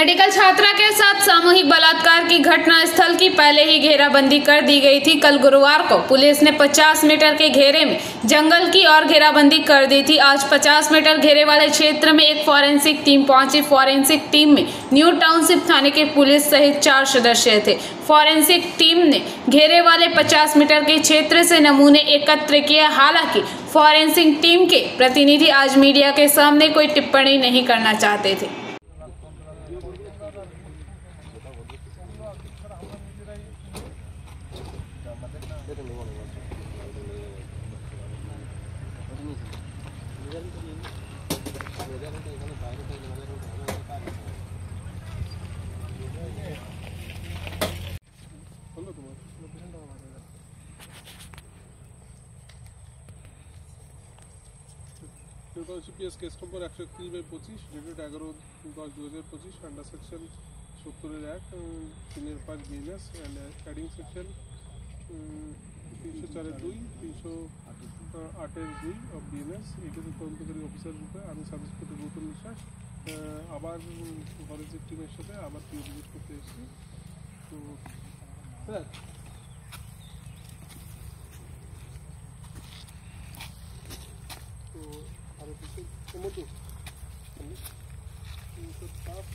Medical छात्रा के साथ सामूहिक बलात्कार की घटना स्थल की पहले ही घेराबंदी कर दी गई थी। कल गुरुवार को पुलिस ने 50 मीटर के घेरे में जंगल की और घेराबंदी कर दी थी। आज 50 मीटर घेरे वाले क्षेत्र में एक फॉरेंसिक टीम पहुंची। फॉरेंसिक टीम में न्यू टाउनशिप थाने के पुलिस सहित 4 सदस्य थे। फॉरेंसिक टीम ने घेरे वाले 50 मीटर के क्षेत्र से नमूने एकत्र किए। हालांकि फॉरेंसिक टीम के प्रतिनिधि आज मीडिया के सामने कोई टिप्पणी नहीं करना चाहते थे। CPS case number 131/25 dated 11/10/2025 under section 70 act 305 BNS and adding section 304(2) 308(2) of BNS এটা তদন্তকারী অফিসার রূপে আমি সাব ইন্সপেক্টর গৌতম বিশ্বাস আবার ফরেনসিক টিমের সাথে আবার ভিজিট করতে এসেছি। তো স্যার टमाटो साफ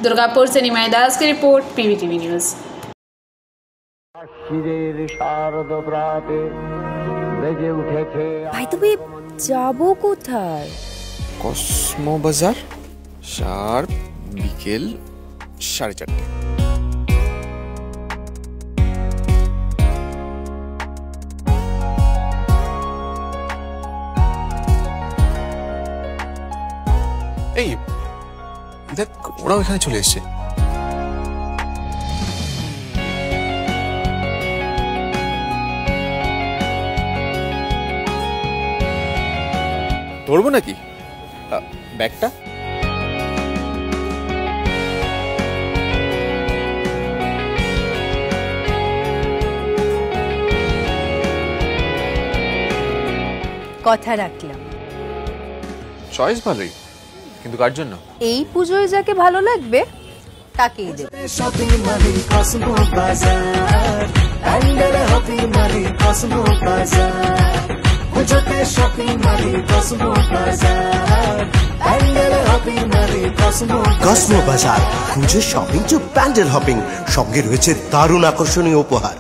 दुर्गापुर से निमाई दास की रिपोर्ट, PVTV न्यूज। ভাই তুমি যাবো কোথায়? কসমো বাজার, শার্প বিকেল 4:30। এই দেখ, ওরাও এখানে চলে এসছে। ধরবো নাকি ব্যাগটা? কথা রাখলাম। চয়েস ভালোই, কিন্তু কার জন্য? এই পুজোয় যাকে ভালো লাগবে তাকেই দেব। শপিং মানি কসমো বাজার, এন্ডার হ্যাপি মানি কসমো বাজার, পুজোতে শপিং মানি কসমো বাজার, এন্ডার হ্যাপি মানি কসমো বাজার, খুঁজে শপিং টু প্যান্ডেল হপিং, সঙ্গে রয়েছে দারুণ আকর্ষণীয় উপহার।